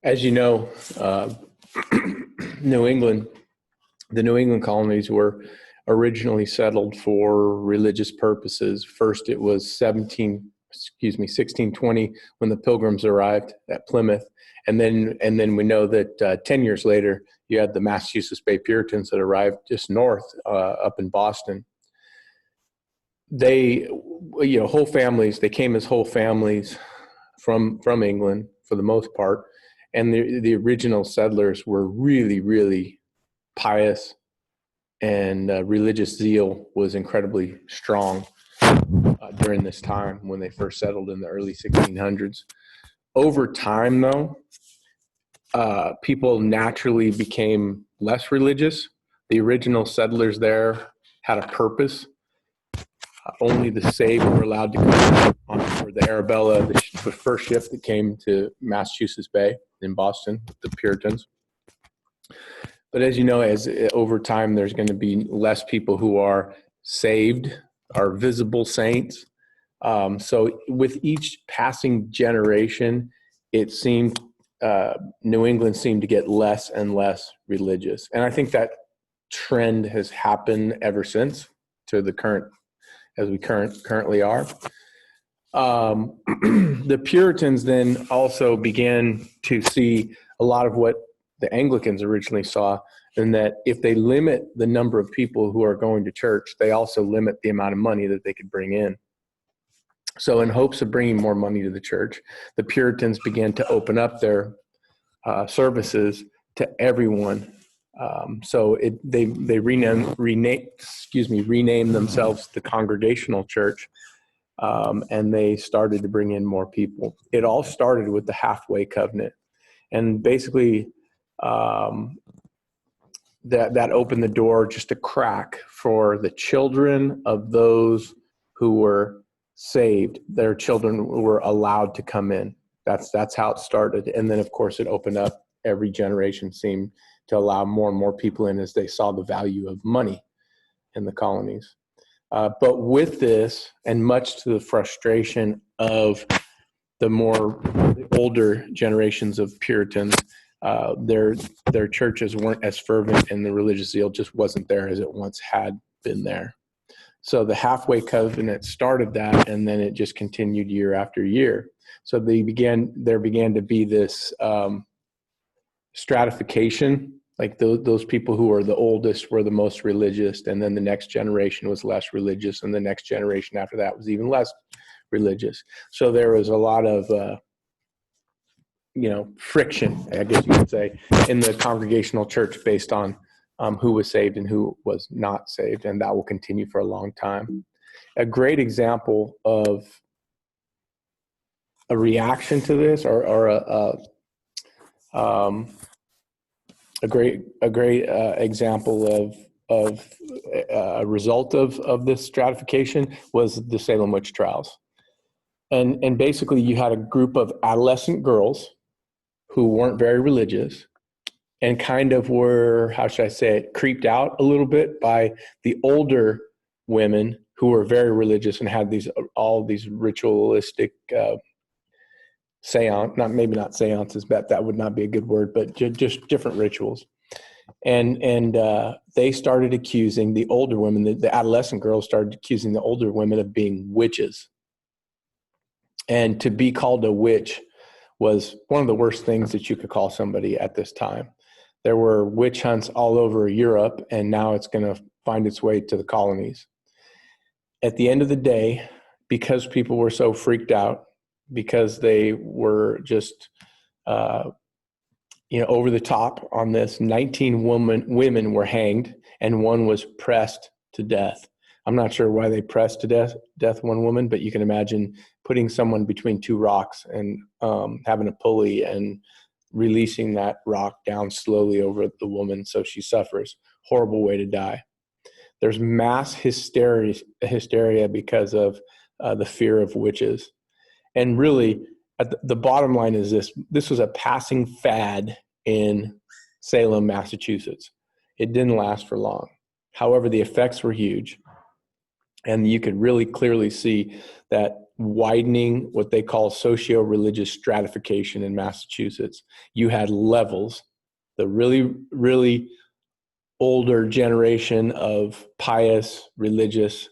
As you know, New England, the New England colonies were originally settled for religious purposes. First, it was 1620 when the Pilgrims arrived at Plymouth, and then we know that 10 years later you had the Massachusetts Bay Puritans that arrived just north, up in Boston. They, whole families. They came as whole families from England for the most part, and the original settlers were really, really pious, and religious zeal was incredibly strong during this time when they first settled in the early 1600s. Over time, though, people naturally became less religious. The original settlers there had a purpose. Only the saved were allowed to come on board the Arabella, the first ship that came to Massachusetts Bay in Boston, the Puritans. But as you know, as over time, there's going to be less people who are saved, are visible saints. So with each passing generation, it seemed New England seemed to get less and less religious, and I think that trend has happened ever since to the current, as we currently are. The Puritans then also began to see a lot of what the Anglicans originally saw, and that if they limit the number of people who are going to church, they also limit the amount of money that they could bring in. So in hopes of bringing more money to the church, the Puritans began to open up their services to everyone. So they renamed themselves the Congregational Church, and they started to bring in more people. It all started with the Halfway Covenant, and basically that opened the door just a crack for the children of those who were saved. Their children were allowed to come in. That's how it started. And then, of course, it opened up. Every generation seemed to allow more and more people in as they saw the value of money in the colonies. But with this, and much to the frustration of the older generations of Puritans, their churches weren't as fervent, and the religious zeal just wasn't there as it once had been there. So the Halfway Covenant started that, and then it just continued year after year. So there began to be this stratification, like those people who were the oldest were the most religious, and then the next generation was less religious, and the next generation after that was even less religious. So there was a lot of friction, I guess you could say, in the Congregational Church based on who was saved and who was not saved, and that will continue for a long time. A great example of a reaction to this, or a great example of a result of this stratification was the Salem witch trials. And basically you had a group of adolescent girls who weren't very religious and kind of were, how should I say it, creeped out a little bit by the older women who were very religious and had all these ritualistic not seances, but that would not be a good word, but just different rituals. And they started accusing the older women, the adolescent girls started accusing the older women of being witches. And to be called a witch was one of the worst things that you could call somebody at this time. There were witch hunts all over Europe, and now it's going to find its way to the colonies. At the end of the day, because people were so freaked out, because they were just over the top on this, 19 women were hanged, and one was pressed to death. I'm not sure why they pressed to death one woman, but you can imagine putting someone between two rocks and having a pulley and releasing that rock down slowly over the woman so she suffers. Horrible way to die. There's mass hysteria because of the fear of witches. And really, the bottom line is this was a passing fad in Salem, Massachusetts. It didn't last for long. However, the effects were huge. And you could really clearly see that widening what they call socio-religious stratification in Massachusetts. You had levels, the really, really older generation of pious, religious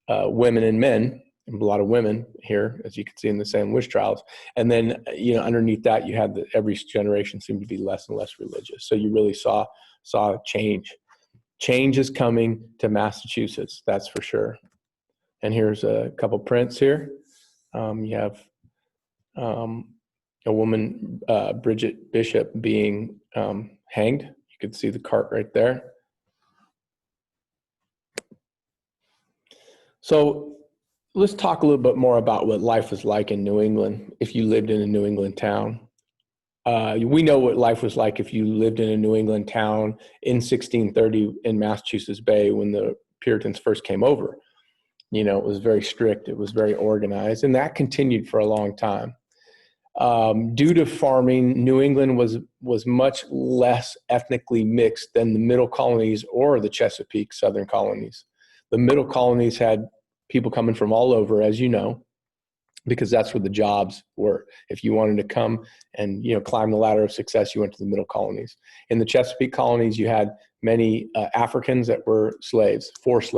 women and men, and a lot of women here, as you can see in the Salem witch trials. And then, underneath that, you had every generation seemed to be less and less religious. So you really saw change. Change is coming to Massachusetts, that's for sure. And here's a couple prints here. You have a woman, Bridget Bishop, being hanged. You can see the cart right there. So let's talk a little bit more about what life was like in New England if you lived in a New England town. We know what life was like if you lived in a New England town in 1630 in Massachusetts Bay when the Puritans first came over. It was very strict. It was very organized, and that continued for a long time. Due to farming, New England was much less ethnically mixed than the middle colonies or the Chesapeake southern colonies. The middle colonies had people coming from all over, as you know, because that's where the jobs were. If you wanted to come and climb the ladder of success, you went to the middle colonies. In the Chesapeake colonies, you had many Africans that were slaves, forced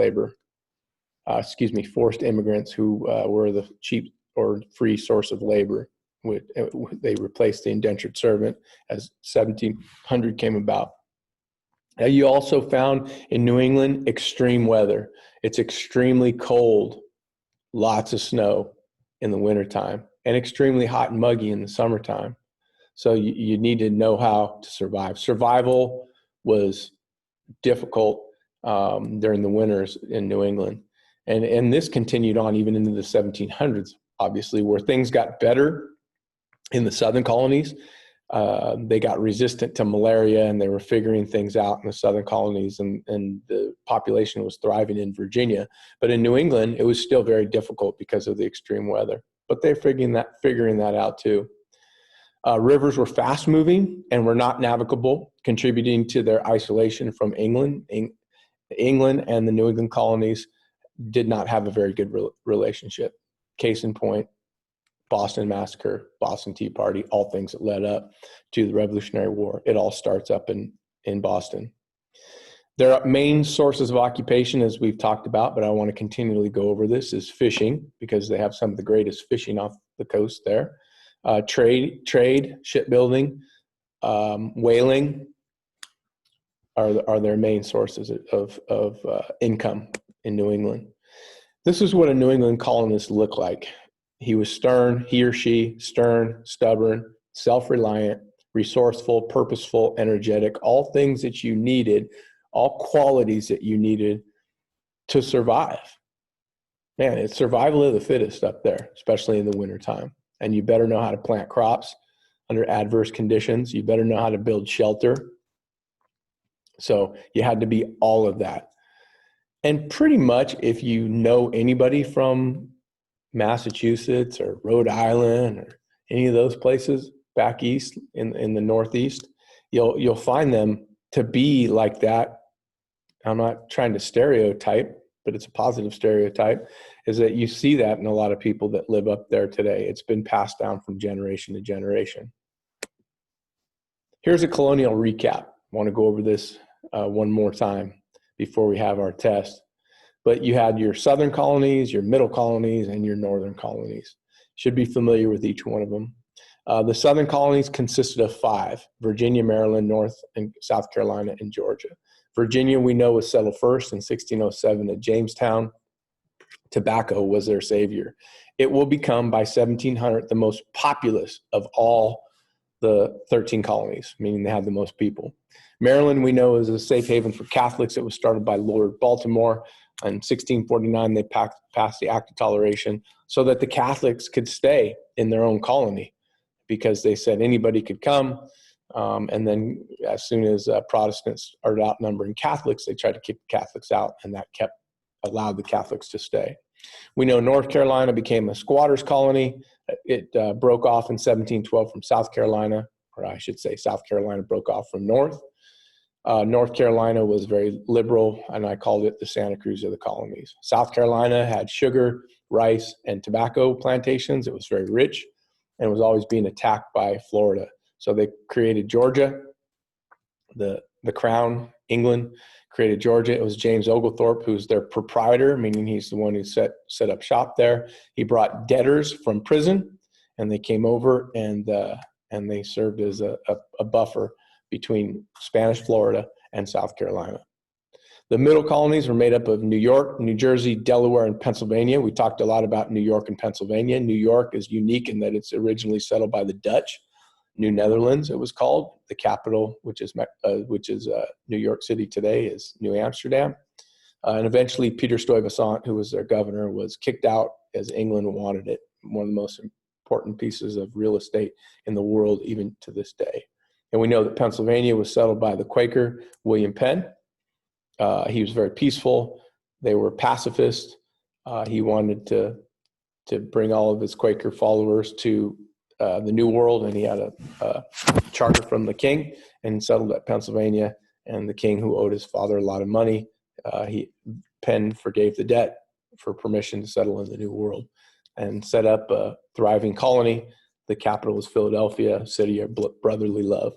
immigrants who were the cheap or free source of labor. They replaced the indentured servant as 1700 came about. Now, you also found in New England extreme weather. It's extremely cold, lots of snow in the wintertime, and extremely hot and muggy in the summertime. So you need to know how to survive. Survival was difficult during the winters in New England. And this continued on even into the 1700s, obviously, where things got better in the southern colonies. They got resistant to malaria, and they were figuring things out in the southern colonies, and the population was thriving in Virginia. But in New England, it was still very difficult because of the extreme weather. But they're figuring that out too. Rivers were fast moving and were not navigable, contributing to their isolation from England. England and the New England colonies did not have a very good relationship. Case in point, Boston Massacre, Boston Tea Party, all things that led up to the Revolutionary War. It all starts up in Boston. Their main sources of occupation, as we've talked about, but I want to continually go over this, is fishing, because they have some of the greatest fishing off the coast there. Trade, shipbuilding, whaling are their main sources of income in New England. This is what a New England colonist looked like. He or she, stern, stubborn, self-reliant, resourceful, purposeful, energetic, all things that you needed, all qualities that you needed to survive. Man, it's survival of the fittest up there, especially in the wintertime. And you better know how to plant crops under adverse conditions. You better know how to build shelter. So you had to be all of that. And pretty much if you know anybody from Massachusetts or Rhode Island or any of those places back east in the Northeast, you'll find them to be like that. I'm not trying to stereotype, but it's a positive stereotype, is that you see that in a lot of people that live up there today. It's been passed down from generation to generation. Here's a colonial recap. I want to go over this one more time before we have our test. But you had your southern colonies, your middle colonies, and your northern colonies. Should be familiar with each one of them. The southern colonies consisted of 5: Virginia, Maryland, North and South Carolina, and Georgia. Virginia, we know, was settled first in 1607 at Jamestown. Tobacco was their savior. It will become, by 1700, the most populous of all the 13 colonies, meaning they have the most people. Maryland, we know, is a safe haven for Catholics. It was started by Lord Baltimore. In 1649, they passed the Act of Toleration so that the Catholics could stay in their own colony, because they said anybody could come. And then as soon as Protestants started outnumbering Catholics, they tried to kick the Catholics out, and that allowed the Catholics to stay. We know North Carolina became a squatters colony. It broke off in 1712 from South Carolina, or I should say South Carolina broke off from North. North Carolina was very liberal, and I called it the Santa Cruz of the colonies. South Carolina had sugar rice and tobacco plantations. It was very rich and was always being attacked by Florida. So they created Georgia. The Crown, England, created Georgia. It was James Oglethorpe, who's their proprietor, meaning he's the one who set up shop there. He brought debtors from prison, and they came over and they served as a buffer between Spanish Florida and South Carolina. The middle colonies were made up of New York, New Jersey, Delaware, and Pennsylvania. We talked a lot about New York and Pennsylvania. New York is unique in that it's originally settled by the Dutch. New Netherlands, it was called. The capital, which is New York City today, is New Amsterdam. And eventually Peter Stuyvesant, who was their governor, was kicked out as England wanted it. One of the most important pieces of real estate in the world, even to this day. And we know that Pennsylvania was settled by the Quaker William Penn. He was very peaceful. They were pacifist. He wanted to bring all of his Quaker followers to the New World, and he had a charter from the king and settled at Pennsylvania. And the king, who owed his father a lot of money, Penn forgave the debt for permission to settle in the New World and set up a thriving colony. The capital was Philadelphia, a city of brotherly love.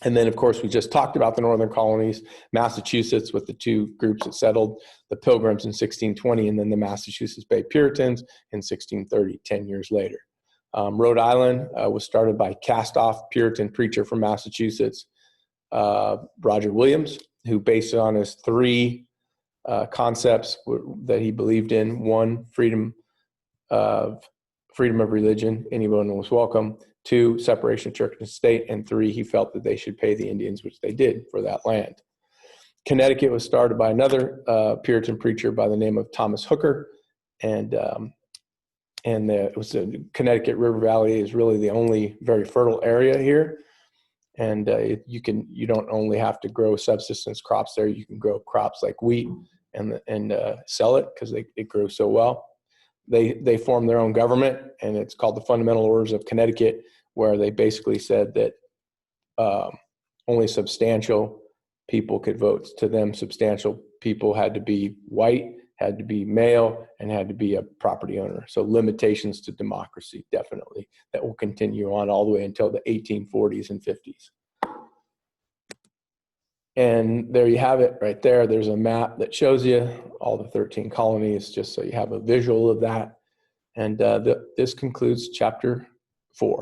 And then, of course, we just talked about the northern colonies, Massachusetts with the two groups that settled, the Pilgrims in 1620, and then the Massachusetts Bay Puritans in 1630, 10 years later. Rhode Island was started by cast-off Puritan preacher from Massachusetts, Roger Williams, who based it on his three concepts that he believed in. One, freedom of religion, anyone was welcome. Two, separation of church and state. And three, he felt that they should pay the Indians, which they did, for that land. Connecticut was started by another Puritan preacher by the name of Thomas Hooker, and it was the Connecticut River Valley is really the only very fertile area here. And you don't only have to grow subsistence crops there. You can grow crops like wheat and sell it because it grows so well. They formed their own government, and it's called the Fundamental Orders of Connecticut, where they basically said that only substantial people could vote. To them, substantial people had to be white, had to be male, and had to be a property owner. So limitations to democracy, definitely, that will continue on all the way until the 1840s and 50s. And there you have it right there. There's a map that shows you all the 13 colonies, just so you have a visual of that. And this concludes chapter 4.